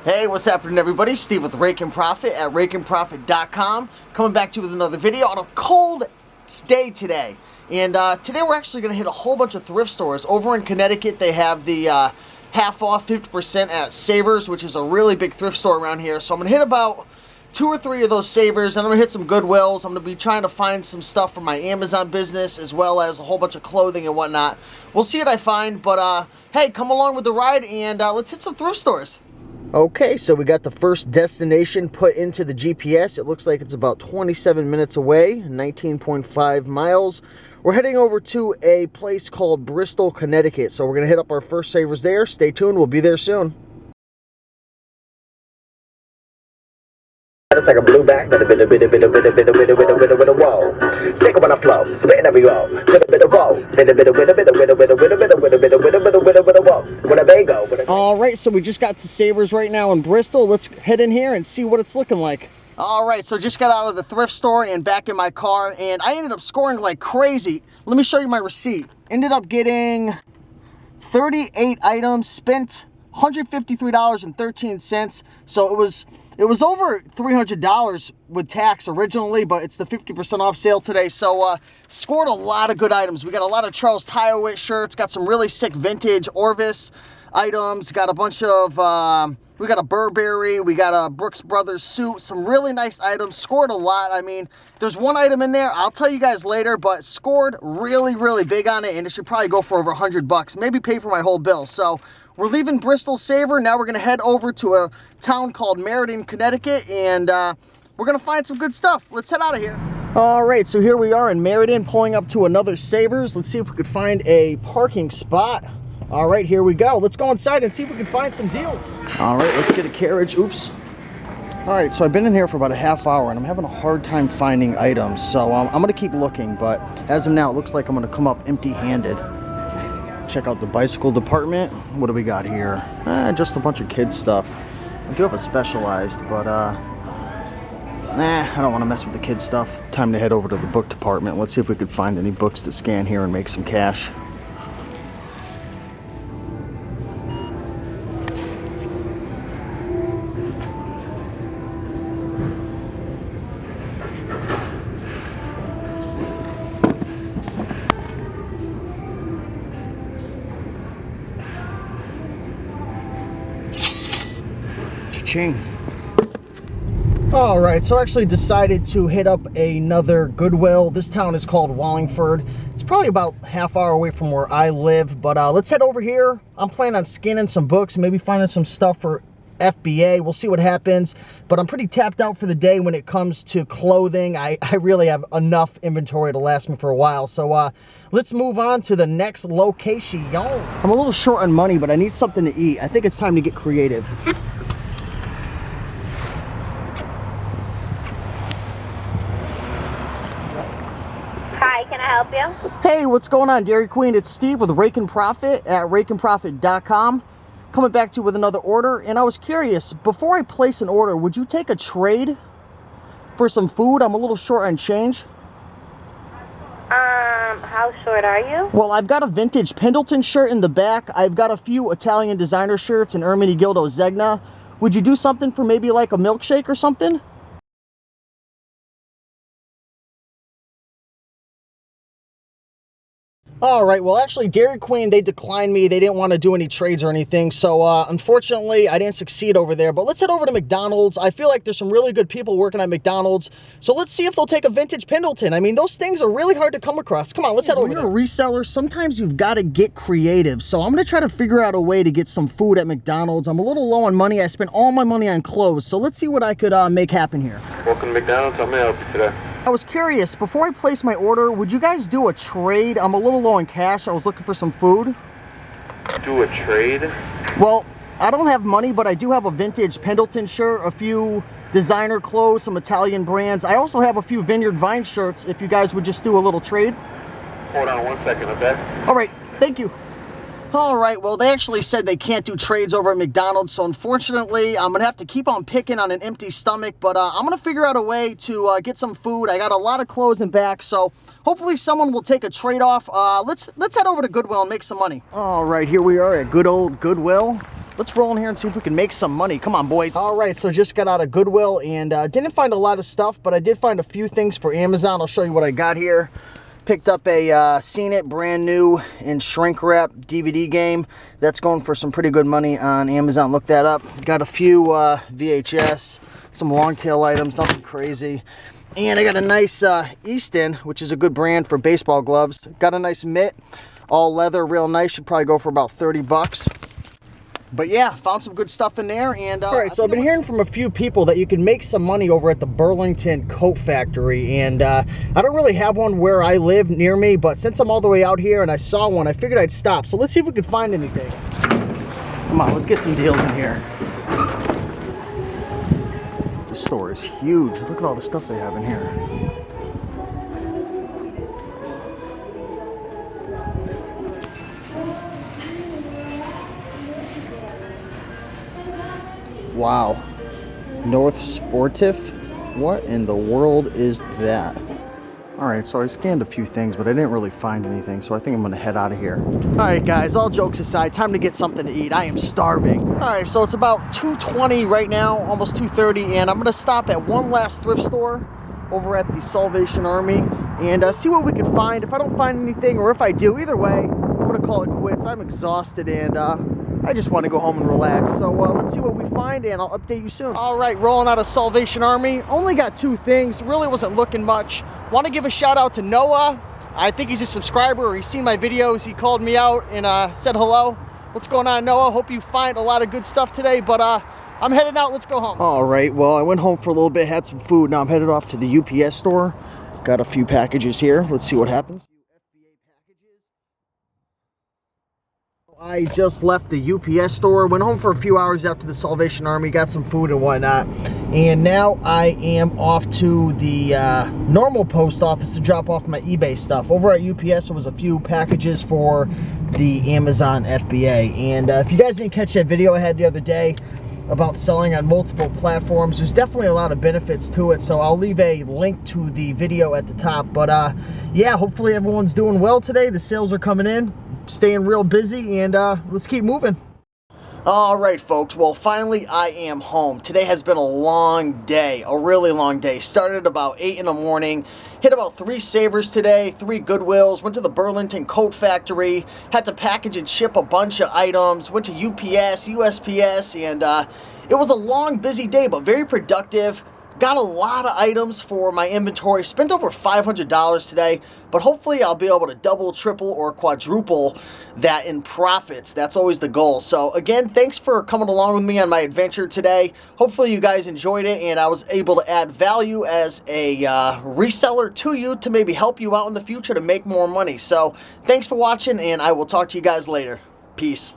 Hey, what's happening, everybody? Steve with Rake and Profit at rakeandprofit.com. Coming back to you with another video on a cold day today. And today we're actually going to hit a whole bunch of thrift stores. Over in Connecticut, they have the half off 50% at Savers, which is a really big thrift store around here. So I'm going to hit about 2 or 3 of those Savers, and I'm going to hit some Goodwills. I'm going to be trying to find some stuff for my Amazon business, as well as a whole bunch of clothing and whatnot. We'll see what I find, but hey, come along with the ride, and let's hit some thrift stores. Okay, so we got the first destination put into the GPS. It looks like it's about 27 minutes away, 19.5 miles. We're heading over to a place called Bristol, Connecticut. So we're going to hit up our first Savers there. Stay tuned. We'll be there soon. It's like a blue back, with a bit of whoa. Sick when I flow, spitting every row. With a bit of whoa, with a bit of whoa. When a bago. All right, so we just got to Savers right now in Bristol. Let's head in here and see what it's looking like. All right, so just got out of the thrift store and back in my car, and I ended up scoring like crazy. Let me show you my receipt. Ended up getting 38 items, spent $153.13. So it was over $300 with tax originally, but it's the 50% off sale today. So scored a lot of good items. We got a lot of Charles Tyrowitz shirts, got some really sick vintage Orvis items, got a bunch of, we got a Burberry, we got a Brooks Brothers suit, some really nice items, scored a lot. I mean, there's one item in there, I'll tell you guys later, but scored really big on it, and it should probably go for over $100, maybe pay for my whole bill. So we're leaving Bristol Saver. Now we're going to head over to a town called Meriden, Connecticut, and we're going to find some good stuff. Let's head out of here. All right, so here we are in Meriden, pulling up to another Savers. Let's see if we could find a parking spot. All right, here we go. Let's go inside and see if we can find some deals. All right, let's get a carriage. Oops. All right, so I've been in here for about a half hour, and I'm having a hard time finding items. So I'm going to keep looking, but as of now, it looks like I'm going to come up empty-handed. Check out the bicycle department. What do we got here? Just a bunch of kids stuff. I do have a Specialized, but I don't want to mess with the kids stuff. Time to head over to the book department. Let's see if we could find any books to scan here and make some cash. Cha-ching. All right, so I actually decided to hit up another Goodwill. This town is called Wallingford. It's probably about half hour away from where I live, but let's head over here. I'm planning on scanning some books, maybe finding some stuff for FBA. We'll see what happens, but I'm pretty tapped out for the day when it comes to clothing. I really have enough inventory to last me for a while, so let's move on to the next location. I'm a little short on money, but I need something to eat. I think it's time to get creative. Hi, can I help you? Hey, what's going on, Dairy Queen? It's Steve with Rake and Profit at rakeandprofit.com. Coming back to you with another order, and I was curious, before I place an order, would you take a trade for some food? I'm a little short on change. How short are you? Well, I've got a vintage Pendleton shirt in the back. I've got a few Italian designer shirts and Ermenegildo Zegna. Would you do something for maybe like a milkshake or something? All right, well, actually, Dairy Queen, they declined me. They didn't want to do any trades or anything. So, unfortunately, I didn't succeed over there. But let's head over to McDonald's. I feel like there's some really good people working at McDonald's. So let's see if they'll take a vintage Pendleton. I mean, those things are really hard to come across. Come on, let's head over there. When you're a reseller, sometimes you've got to get creative. So I'm going to try to figure out a way to get some food at McDonald's. I'm a little low on money. I spent all my money on clothes. So let's see what I could make happen here. Welcome to McDonald's. How may I help you today? I was curious, before I place my order, would you guys do a trade? I'm a little low on cash. I was looking for some food. Do a trade? Well, I don't have money, but I do have a vintage Pendleton shirt, a few designer clothes, some Italian brands. I also have a few Vineyard Vine shirts, if you guys would just do a little trade. Hold on 1 second, okay? All right, thank you. All right, well, they actually said they can't do trades over at McDonald's, so unfortunately, I'm going to have to keep on picking on an empty stomach, but I'm going to figure out a way to get some food. I got a lot of clothes in back, so hopefully someone will take a trade-off. Let's head over to Goodwill and make some money. All right, here we are at good old Goodwill. let's roll in here and see if we can make some money. Come on, boys. All right, so just got out of Goodwill and didn't find a lot of stuff, but I did find a few things for Amazon. I'll show you what I got here. Picked up a Seen It brand new in shrink wrap DVD game. That's going for some pretty good money on Amazon. Look that up. Got a few VHS, some long tail items, nothing crazy. And I got a nice Easton, which is a good brand for baseball gloves. Got a nice mitt, all leather, real nice. Should probably go for about 30 bucks. But yeah, found some good stuff in there. And all right, so I've been hearing from a few people that you can make some money over at the Burlington Coat Factory. And I don't really have one where I live near me, but since I'm all the way out here and I saw one, I figured I'd stop. So let's see if we can find anything. Come on, let's get some deals in here. This store is huge. Look at all the stuff they have in here. Wow, North Sportif? What in the world is that? All right, so I scanned a few things, but I didn't really find anything, so I think I'm gonna head out of here. All right, guys, all jokes aside, time to get something to eat. I am starving. All right, so it's about 2:20 right now, almost 2:30, and I'm gonna stop at one last thrift store over at the Salvation Army and see what we can find. If I don't find anything, or if I do, either way, I'm gonna call it quits. I'm exhausted and I just want to go home and relax. So let's see what we find and I'll update you soon. All right, rolling out of Salvation Army. Only got two things. Really wasn't looking much. Want to give a shout out to Noah. I think he's a subscriber or he's seen my videos. He called me out and said hello. What's going on, Noah? Hope you find a lot of good stuff today, but I'm headed out. Let's go home. All right, well, I went home for a little bit, had some food. Now I'm headed off to the UPS store. Got a few packages here. Let's see what happens. I just left the UPS store, went home for a few hours after the Salvation Army, got some food and whatnot, and now I am off to the normal post office to drop off my eBay stuff. Over at UPS, there was a few packages for the Amazon FBA, and if you guys didn't catch that video I had the other day about selling on multiple platforms, there's definitely a lot of benefits to it, so I'll leave a link to the video at the top. But yeah, hopefully everyone's doing well today. The sales are coming in, staying real busy, and let's keep moving. All right, folks, well, finally I am home. Today has been a long day, a really long day. Started at about 8 in the morning, hit about 3 Savers today, 3 Goodwills, went to the Burlington Coat Factory, had to package and ship a bunch of items, went to UPS, USPS, and it was a long, busy day, but very productive. Got a lot of items for my inventory, spent over $500 today, but hopefully I'll be able to double, triple, or quadruple that in profits. That's always the goal. So again, thanks for coming along with me on my adventure today. Hopefully you guys enjoyed it and I was able to add value as a reseller to you to maybe help you out in the future to make more money. So thanks for watching and I will talk to you guys later. Peace.